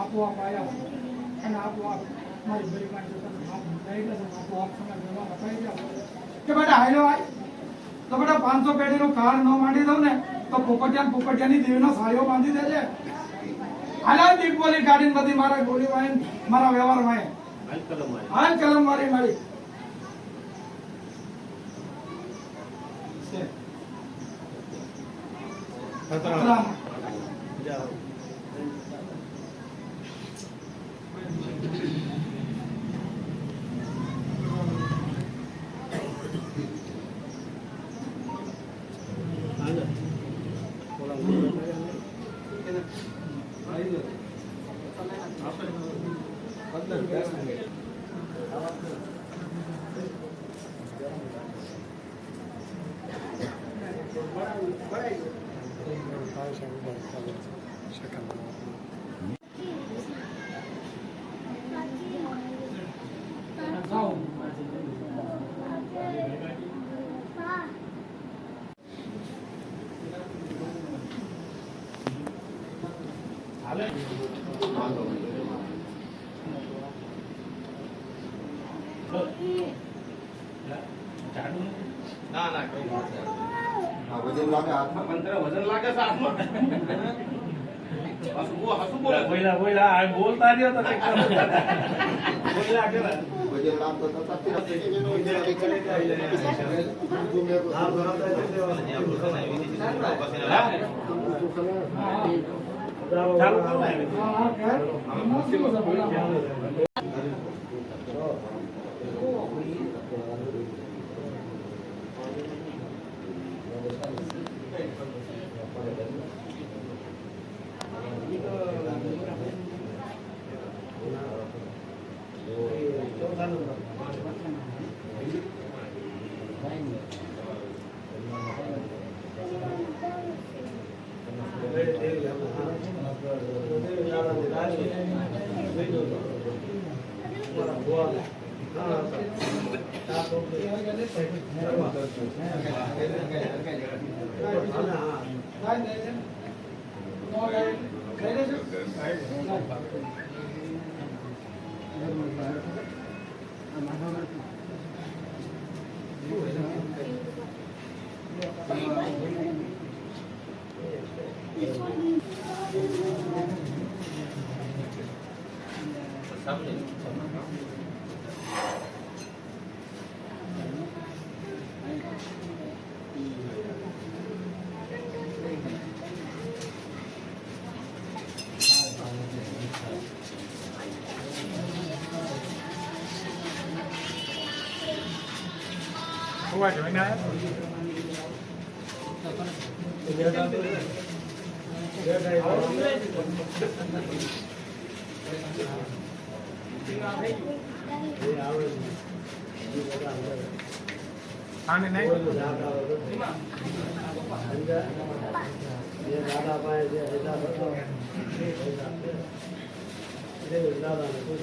આપોઆપ આવ્યા અને આપોઆપ મારી ગરીબાની આપોઆપ સમય વ્યવહાર અપાઈ ગયા કે બેટા હાલો આય તો બેટા 500 પેઢીનું કાર્ડ ન માંડી દઉં ને તો પોપટિયાની દેવીનો સાળીઓ બાંધી દેજે. હાલા દીપોલી ગાડીને બધી મારા ગોળી વાળી મારા વ્યવહાર વાય હાલ કલમ મારી મારી વજન લાગે હાથમાં મંત્ર વજન લાગે છે હાથમાં હસુ બોલે બોલા બોલતા રહ્યો તો બોલા કે વજન લાગતો તો हुआ जो ना आने नहीं ये दादा पाए ये ऐसा बताओ ये दादा ने कुछ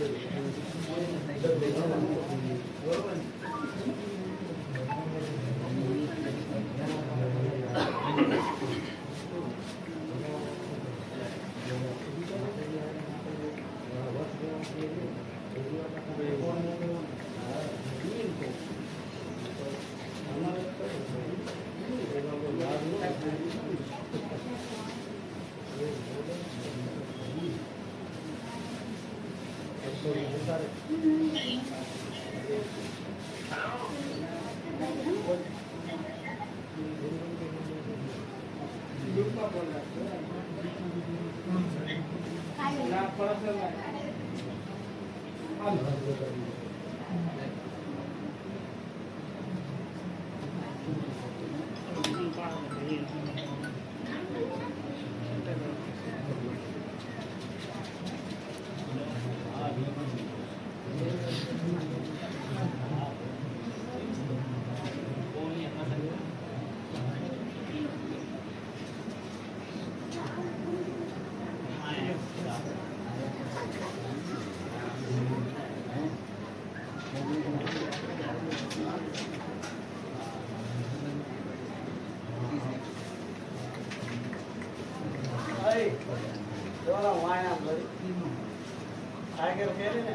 ટાઈગર ખેલે ને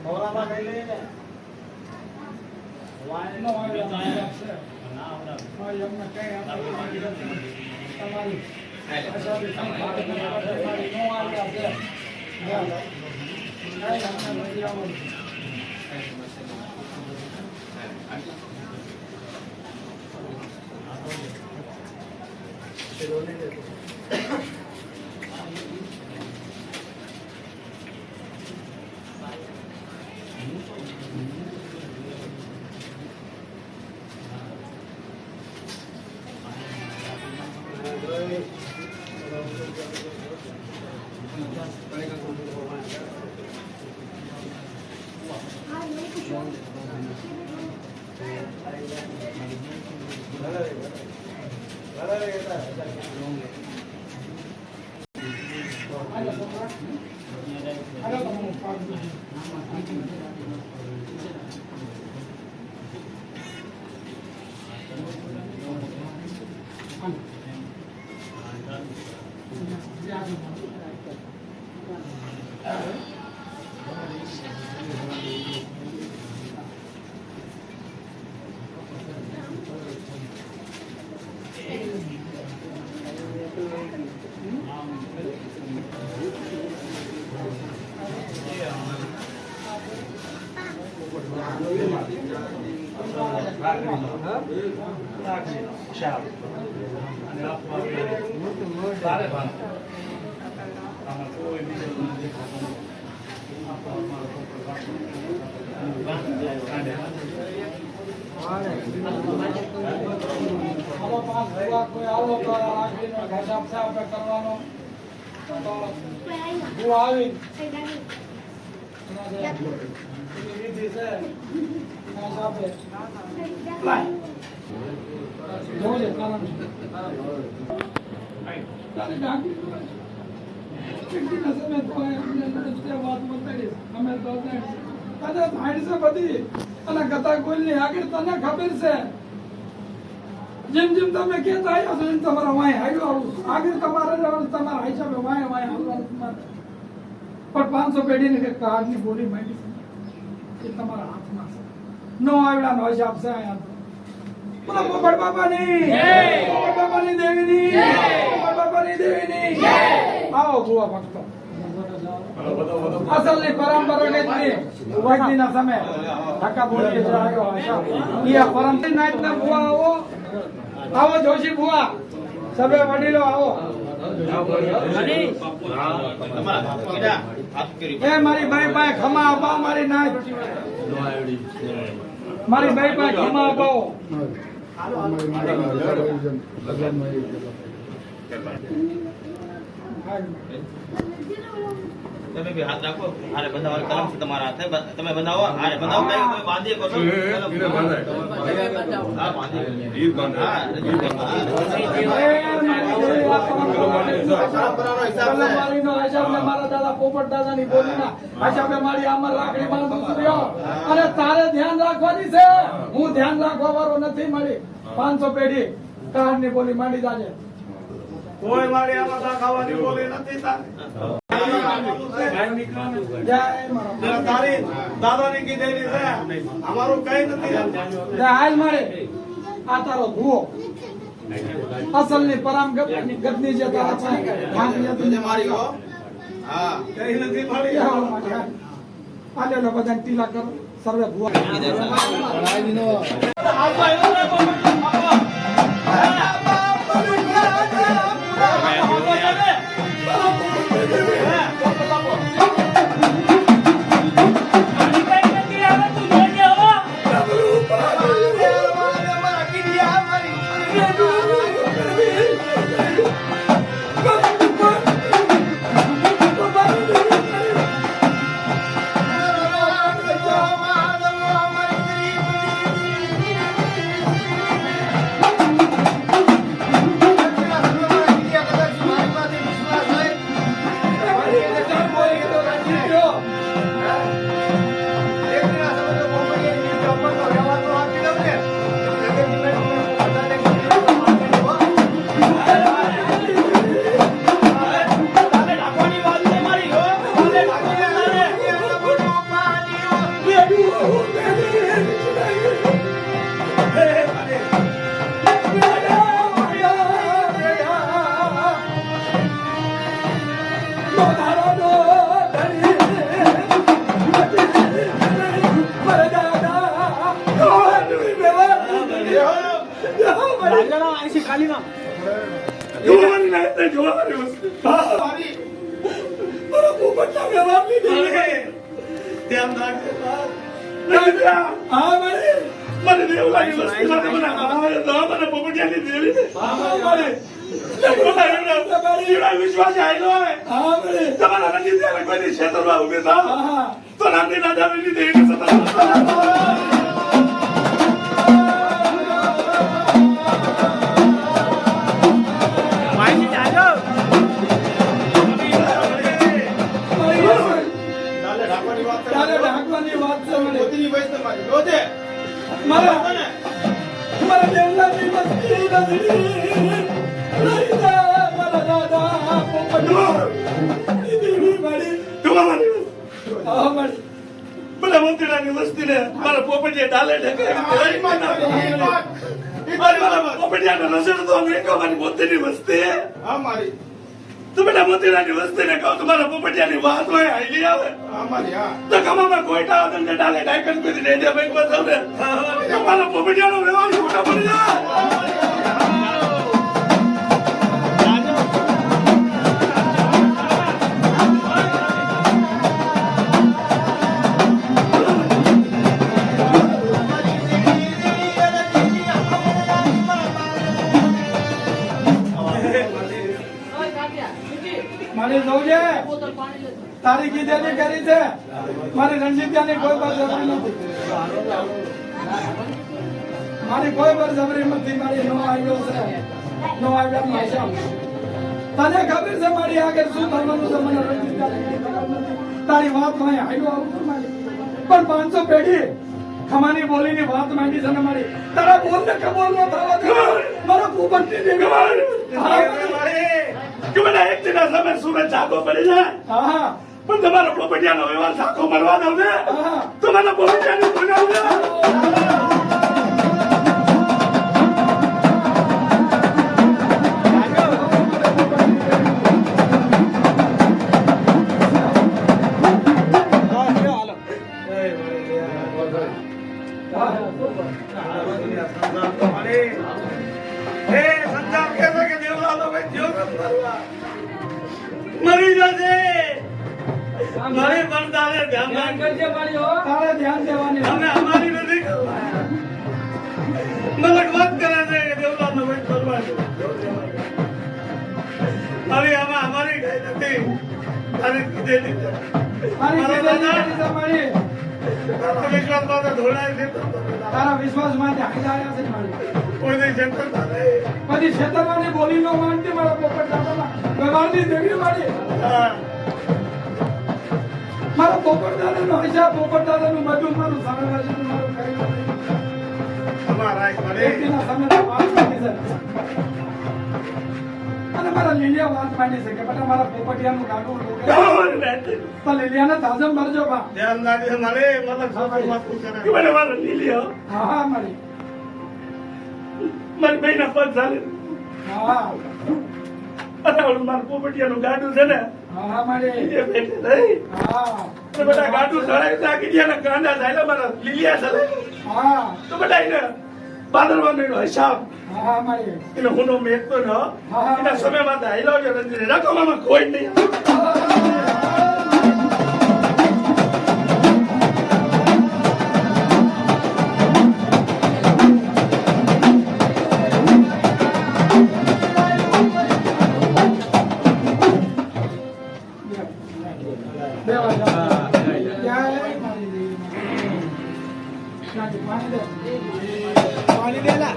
ઓરામાં લઈ લઈને વાય નો આવે ના આવડા ભાઈ અમને કઈ આપી તમારી અસાબી સંભાળ નો આવે છે નહીં અમને મળી આવવાનું કોઈ આવો તો આખરીનો ઘસાપ સાફ કરવાનો તો હું આવી વિધિ છે સાપે જોજે કારણ અમે તો બધી અને કથા કોઈની આગળ તને ખબર છે જેમ જેમ તમે કહેતા આવ્યા છો એમ તમારા વાય હાલ્યો આવું આગળ તમારે જવાનું તમારા હિસાબે વાય વાય હાલવાનું તમારે પણ 500 પેઢીની કે કાર્ડની બોલી માંડી છે એ તમારા હાથમાં છે નો આવડાનો હિસાબ છે અહીંયા બોલો પોપટ બાપાની જય પોપટ બાપાની દેવીની જય પોપટ બાપાની દેવીની જય આવો ભુવા ભક્તો અસલની પરંપરાગતની વાજનીના સમય ધક્કા બોલી જે આવ્યો હિસાબ ઈ આ પરંપરા નાઈટના ભુવા આવો જોશી ભુવા સભે વડીલો આવો એ મારી ભાઈ પાસે ખમા અપાવો મારી નાય મારી ભાઈ પાસે ખમા અપાવો તમે બી હાથ રાખો આરે બંધાવા કલમ છે તમારા હાથે તમે બંધાવો આરે બંધાવો કઈ કોઈ બાંધી કો છો હા બાંધી રીત બાંધે હા મારા દાદા પોપટ દાદાની બોલીના હિસાબે મારી આમર લાકડી માં દુસર્યો અને તારે ધ્યાન રાખવાની છે હું ધ્યાન રાખવા વાળો નથી મળી 500 પેઢી કાર્ડની બોલી માંડી જાજે કોઈ મારી આમાં ખાવાની બોલી નથી તારી દાદાની કીધેલી છે અમારું કઈ નથી હાલ મારે આ તારો ભૂવો અસલની પરમ ગતની જે તારા છે મારી હો હા કઈ નથી મળી આલેલો બધાને ટીલા કરો સર્વે ભૂવા જોવાની ના એટલે જોવાની વસ્તુ મારી મારા પોપટના વ્યવહાર લીધે ધ્યાન રાખજે હા મને દેવ લાગી વસ્તુ મને મને પોપટિયાની દેવી છે વિશ્વાસ આવેલો તમારા રંગી ત્યારે કોઈ ક્ષેત્રમાં ઉભે થા તો નામની રાજાની લીધે તારે ઢાંકવાની વાત છે મને. મોતીની વયસ તમારી રોજે મારા મારા દેવલાની મસ્તી નથી. લઈ જા મારા દાદા પોપટ. દેવી મારી. હા મારી. બધા મંત્રીની વસ્તીને મારા પોપટિયા ડાલે પોપટિયાનો નજર તો અમેરિકા મારી મોતીની વસ્તી હા મારી તો બેટા મંત્રીની વસ્તીને કહું તમારા પોપટિયાની વાત હોય આઈ આવે હા મારી હા તો કમામાં કોઈટા આવતા ડાલે ડાયકન કરી દે દે બેંક માં સૌને મારા પોપટિયાનો વ્યવહાર ખોટા પડી જાય મારી જોજે તારી કીધેલી કરી છે. મારી રણજીત્યાની કોઈ પર જબરી નથી. મારી કોઈ પર જબરી નથી. મારી નો આવ્યો છે નો આવ્યા ભાષા. તને ખબર છે મારી આગળ શું થવાનું છે. મને રણજીત્યાની કઈ ખબર નથી. તારી વાત નહીં આવ્યો આવું છું મારી. પણ 500 પેઢી ખમાની બોલીની વાત માંડી છે ને મારી. તારા બોલને કબૂલ ન થવા દે. મારા પોપટની દેવી કે બધા એક દિના સમય સૂરજ ઝાંખો પડી જાય હા પણ તમારો પોપટિયાનો વ્યવહાર ઝાંખો મળવા દઉં ને તો મને પોપટિયાને ભગાવું મરી જશે મારી પણ તારે ધ્યાન રાખજે મારી હો તારે ધ્યાન દેવાની. અમે અમારી નથી કરવા મલક વાત કરે છે કે દેવલાનો ભાઈ કરવાનું મારી આમાં અમારી કઈ નથી તારી કીધેલી છે મારી કીધેલી છે મારી. તારા વિશ્વાસ માટે ધોળાય છે તારા વિશ્વાસ માટે હાજર છે મારી. કોઈ નહીં સેન્ટર તારે બધી ક્ષેત્રમાંની બોલી નો માનતી મારા પોપટ દાદાના વ્યવહારની દેવી મારી. મારા પોપટ દાદાનો હિસાબ પોપટ દાદાનું બધું મારું સામ્રાજ્યનું મારું કઈ અમારા એકટીના સામે વાત માંડી છે. અને મારા લીલિયા વાત માંડી છે કે બેટા મારા પોપટિયાનું ગાડું લોકે તો લીલિયાને તાજમ ભરજો બા. ધ્યાન રાખજે મારે મને ખબર વાત કરે કે મને મારો લીલિયો હા હા મારી. મારી બહેના પગ ચાલે હા અને ઓલું મારું પોપટિયાનું ગાડું છે ને હા મારી. એ બેઠે નહીં હા તો બધા ગાડું ચડાવી નાખી દે ને કાંડા ચાલ્યા મારા લીલિયા ચાલે હા તો બધા એને બાદરવાનો હિસાબ હા મારી. એને હુનો મેકતો ન એના સમયમાં તો હાઈલો છે રંજીને રકમમાં કોઈ નહીં દેવા જા. ક્યાં મારી દેવી મારી. પાણી દે. પાણી દે લા.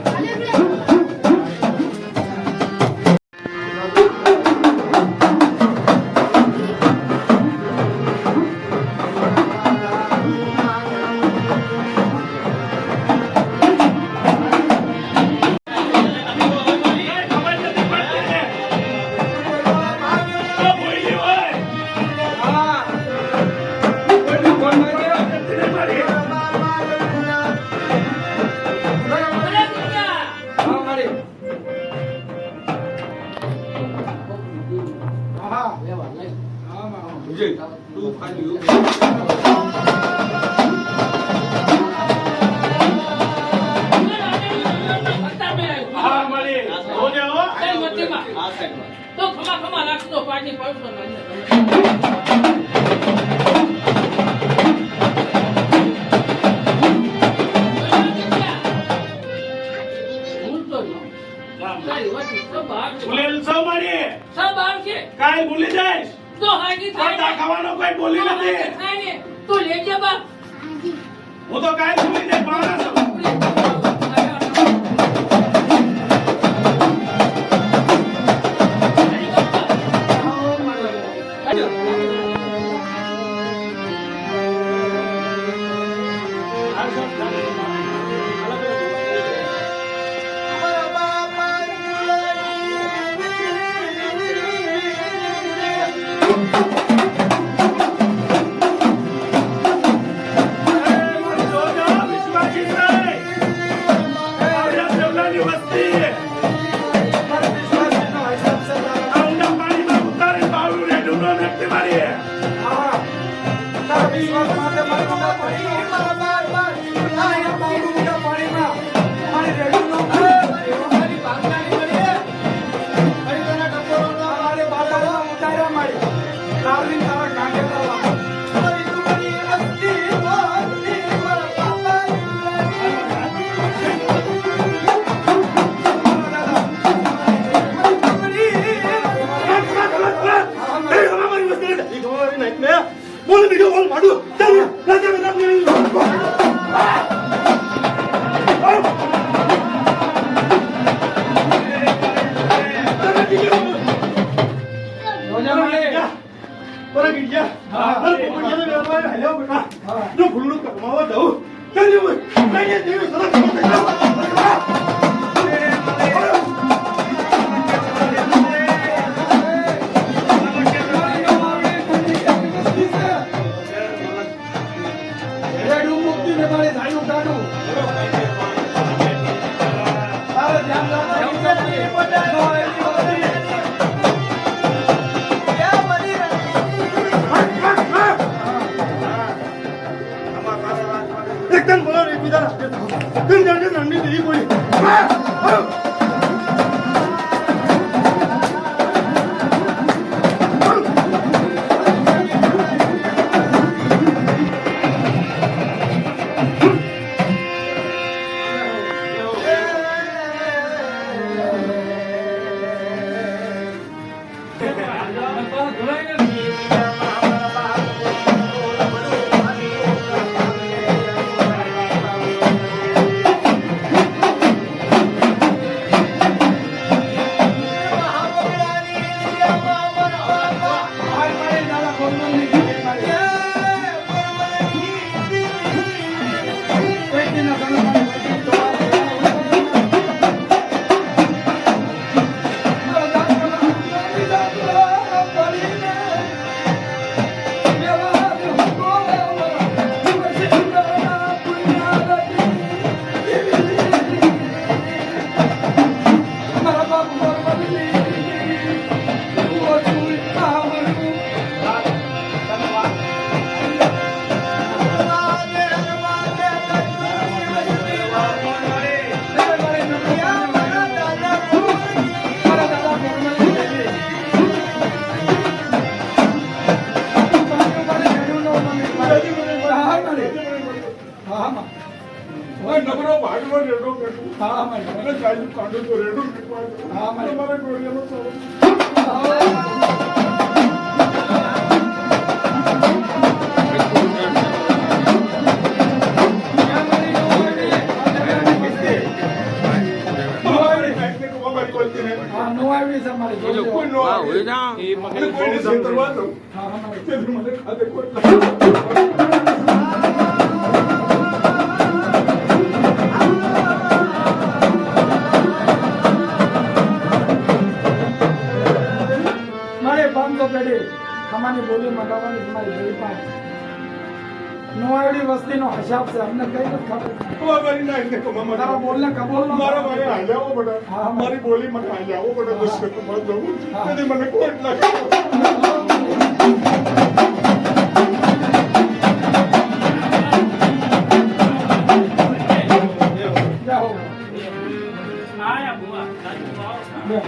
હા મળી રાજી પડશો ને ભૂલેલ છો મારી સબ આવશે કાંઈ ભૂલી જાય તો હાજી થાય પડદા ખાવાનો કોઈ બોલી નથી થાય ને તું લેજે બાપ હું તો કાંઈ ભૂલી જાય પાણા છું એકદમ બોલો રે બીજા તું જાણે નંદી દીદી બોલી નબળો ભાગનો રેડો બેઠું હા મને ચાલુ કાંડો તો રેડો હા મારા ગોળિયાનો સારો हमारी बोली मंगावानी तुम्हारी बोली पास नोआवड़ी वस्ती नो हिसाब से हमने कई तो खबर हमारी ना इनके को मम्मा तारा बोलने कबूल ना मारा मारे आ जाओ बड़ा हमारी बोली मत आ जाओ बड़ा दुष्ट को मत दो यदि मने कोट ना जाओ આયા બુઆ ले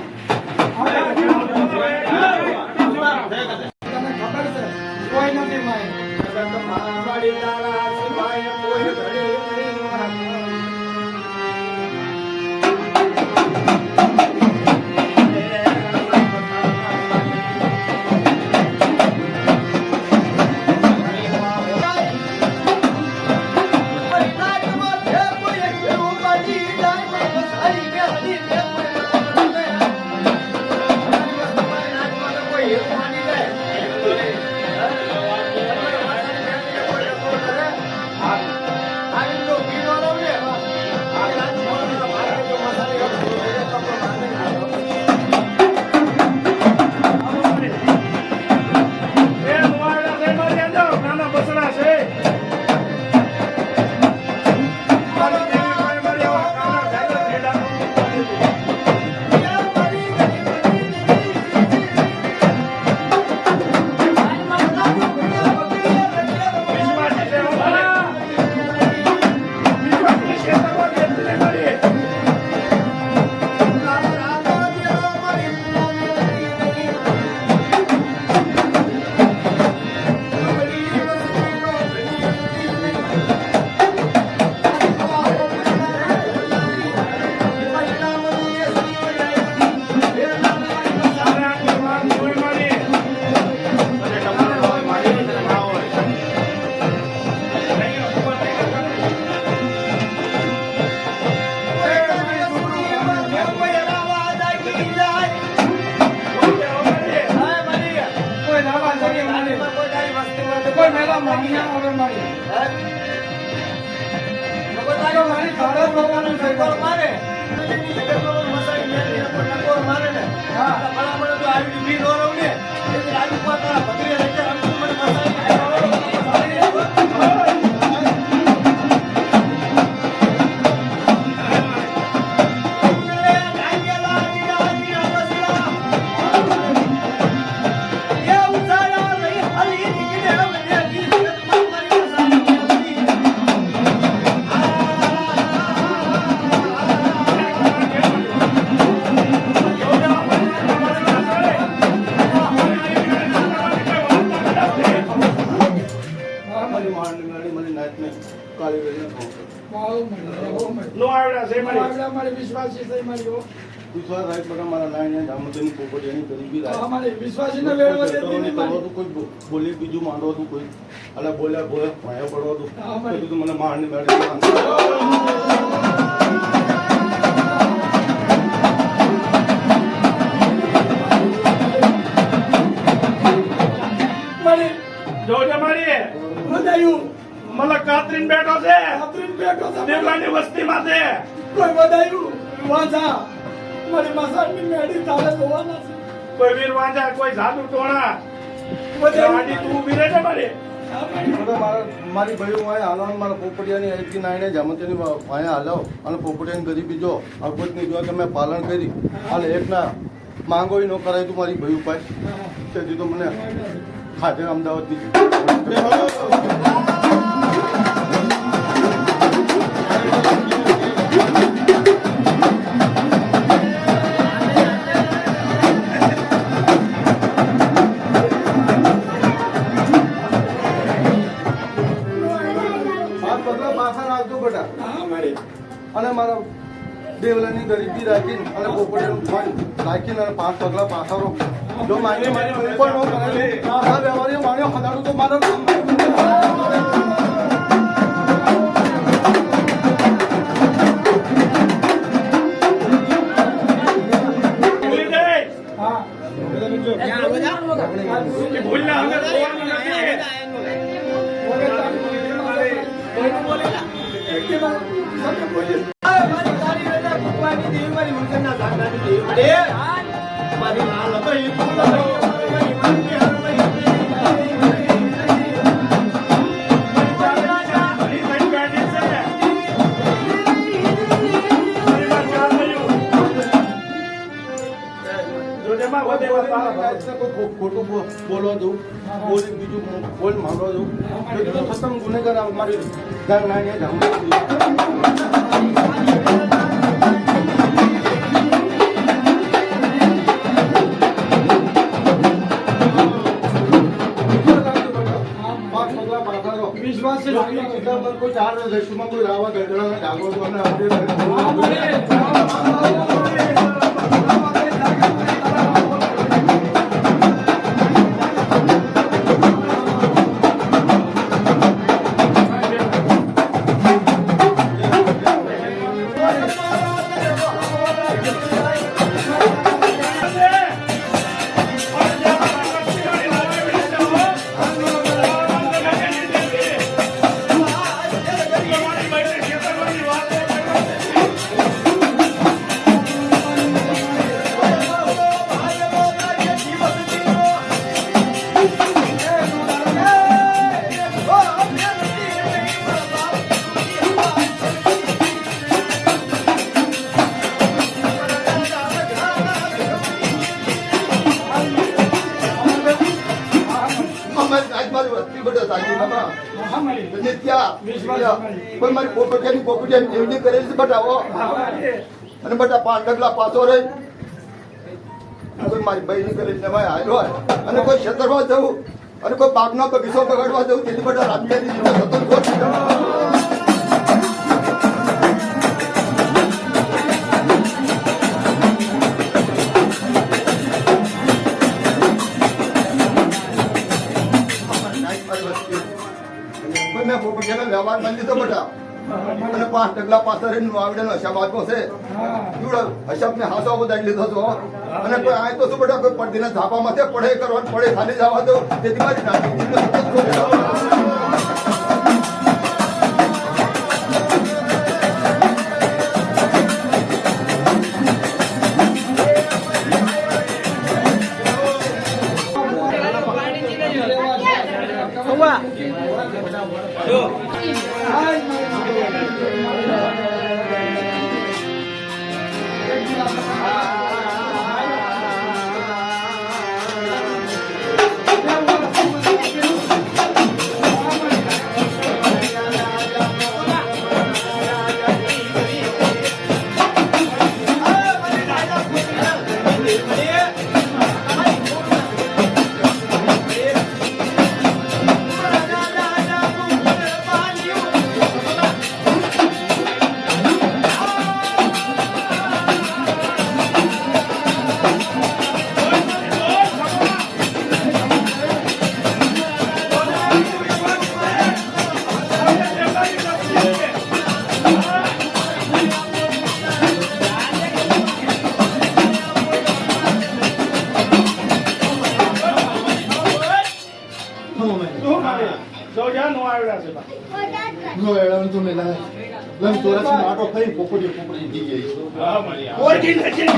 તારા સિવાય કોઈ ઘડી નહીં. એ મોવાડા જઈ મારી આજો નાના બસડા છે મારી દેવી કોઈ મારી આવા કાના ઢાલા ઢેડા વિશ્વાસી છે હો મારા વિશ્વાસી છે તમારી એટલી મારી કોઈ લાવા જઈએ મારી કોઈ મેલા માણ્યા વગર મારી તો મારી ઘરે જોવાનું છે મારે હા બહુ મળી નો આવડા છે મારી આવડા મારી વિશ્વાસી છે મારી હો. વિશ્વાસ રાખ બધા મારા નાની દામોદરની પોપટીની ગરીબી રાખ. અમારી વિશ્વાસીને વેળવા દેતી કરવાની નહીં કરવો મારી. તું કોઈ બોલી બીજું માંડવો તું કોઈ અલા બોલ્યા ભયા પડવો તું હા, મારી. કીધું મને મારની મેળવી મારી જોજે મારી વધાયું મલક કાતરીન બેઠો છે કાતરીને બેઠો છે દેવલાની વસ્તીમાં છે કોઈ વધાયું વાંચા મારી મસાણની મેળી તારે જોવાના છે કોઈ વીર વાંજા કોઈ જાદુ ટોણા વધાયું ગાડી તું ઊભી રહેજે મારી હા, મારી. બધા મારી ભાઈઓ વાય હાલવાનું મારા પોપટિયાની અહીંથી નાઈને જામતીની વાય હાલો અને પોપટિયાની ગરીબી જો અગવતની જો તમે પાલન કરી અને એકના માંગો ન કરાય તું મારી ભાઈ ઉપાય તેથી તો મને ખાતે અમદાવાદથી પાછા રાખજો બેટા હા, મારી. અને મારા દેવલાની ગરીબી રાખીને અને પોપટીનું ફોન રાખીને અને 5 પગલા પાછા રોકજો જો મારી મારી કોઈ પણ નો કરે આ વ્યવહારીઓ માણ્યો ખદાડું તો મારો ભૂલી ગઈ હા. એ ભૂલના હવે જોવાનું નથી બોલે તારી મારી. કોઈનું બોલેલા. એકટીમાં સત્ય બોલે. મારી ભાઈ ગાડી છે મારી વાત ચાલ થયું જોજે માં વધે વાત તારા ખોટું બોલવા દઉં બોલી બીજું બોલ માંગવા દઉં તો ખતમ ગુનેગાર મારી ઘર નાની ધામ વિશ્વાસ છે કોઈ ચાર દેશમાં કોઈ આવા ગઢડા ડાગો તો અમને update કરે. હા, અમારી વસ્તી બધા સાચી બાબા. હા, મારી. અને ત્યાં કોઈ મારી પોપટિયાની દેવડી કરેલી છે બટાવો. અને બટા 5 ડગલા પાછો રહી કોઈ મારી બહેની કરેલી ને ભાઈ હાલ હોય અને કોઈ ક્ષેત્રમાં જવું અને કોઈ બાગનો બગીચો બગાડવા જવું તેથી બધા રાજ્યની રીતે સ્વતંત્ર મેં પોપટિયાનો વ્યવહાર માની લીધો બટા. અને 5 ડગલા પાછળ રહીને આવડેલો હસાબ છે. હસાબ ને હાથો બધાઈ લીધો છો અને કોઈ આ તો શું બેટા કોઈ પડદીના ધાપામાંથી પડે કરવા પડે ખાલી જવા દો તેથી મારી નાની નો એળાનું તો મેલા લમ ચોરસ માટો થઈ પોપડી દી ગઈ. હા મારી ઓરડી નથી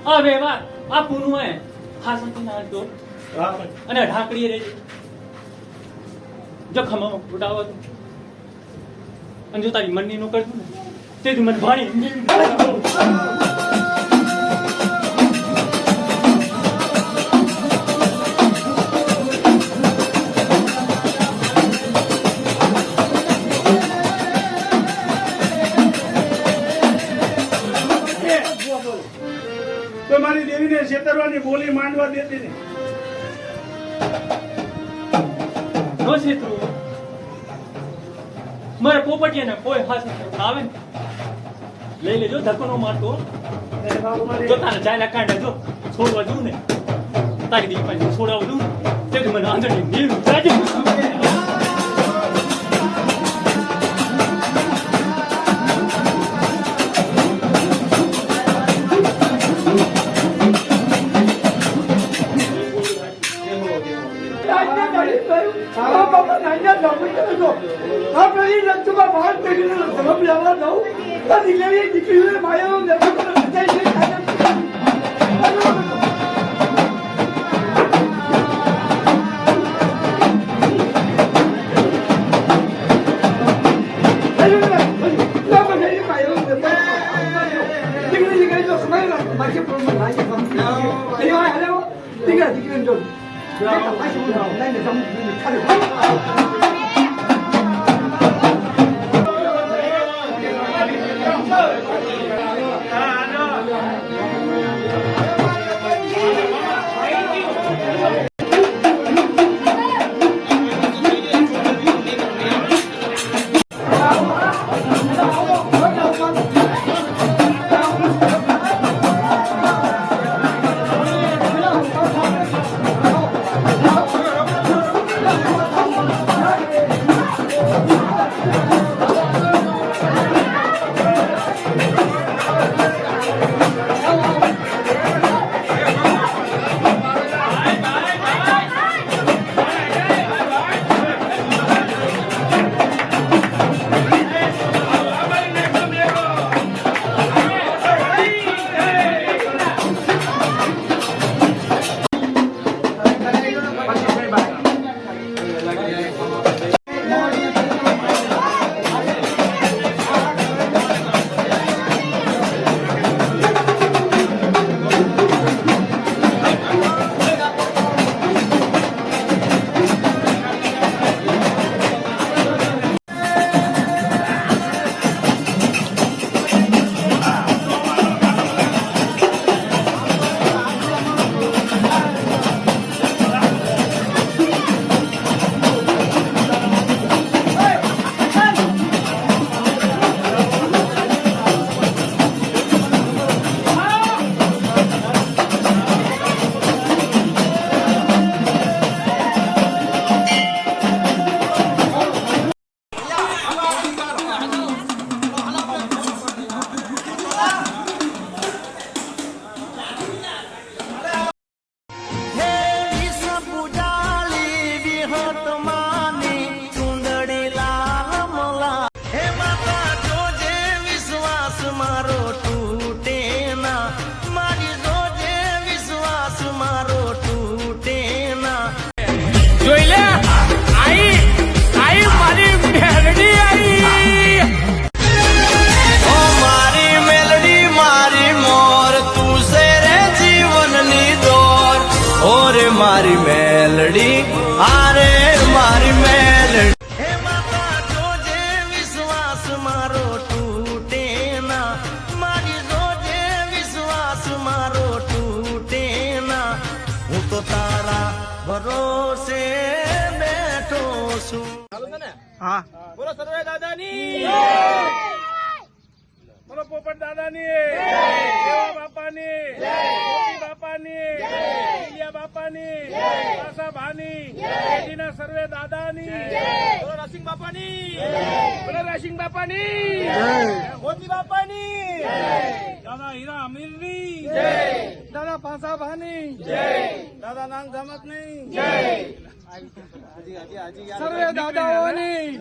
આ વ્યવહાર આ પૂનું હે હાસતી ના દો અને ઢાકડી રે જો ખમો ઉડાવો અને જો તારી મનની નો કરતું ને તે તું મને ભાણી તો મારી દેવીને છેતરવાની બોલી માંડવા દેતી ને નો છેતરું મારે પોપટિયાને કોઈ હાથ આવે ને લઈ લેજો ધક્કો નો મારતો જો તારે ચાલ્યા કાઢે જો છોડવા દઉં ને તારી દીકરી પાસે છોડાવું દઉં તે મને આંધળી નીર જાજે મારી મેલડી આરે મારી મેલડી હે માતા જોજે વિશ્વાસ મારો તૂટે ના મારી જોજે વિશ્વાસ મારો તૂટે ના હું તો તારા ભરોસે બેઠો છું. હા બોલો સર્વે દાદાની બોલો પોપટ દાદાની દેવા બાપાની મોતી બાપાની ઇલિયા બાપાની આશા ભાની એજીના સર્વે દાદાની બોલો રાસિંગ બાપાની બોલો રાસિંગ બાપાની મોતી બાપાની દાદા હીરા અમીરની દાદા પાસા ભાની દાદા નાંગ ધમકની સર્વે દાદાઓની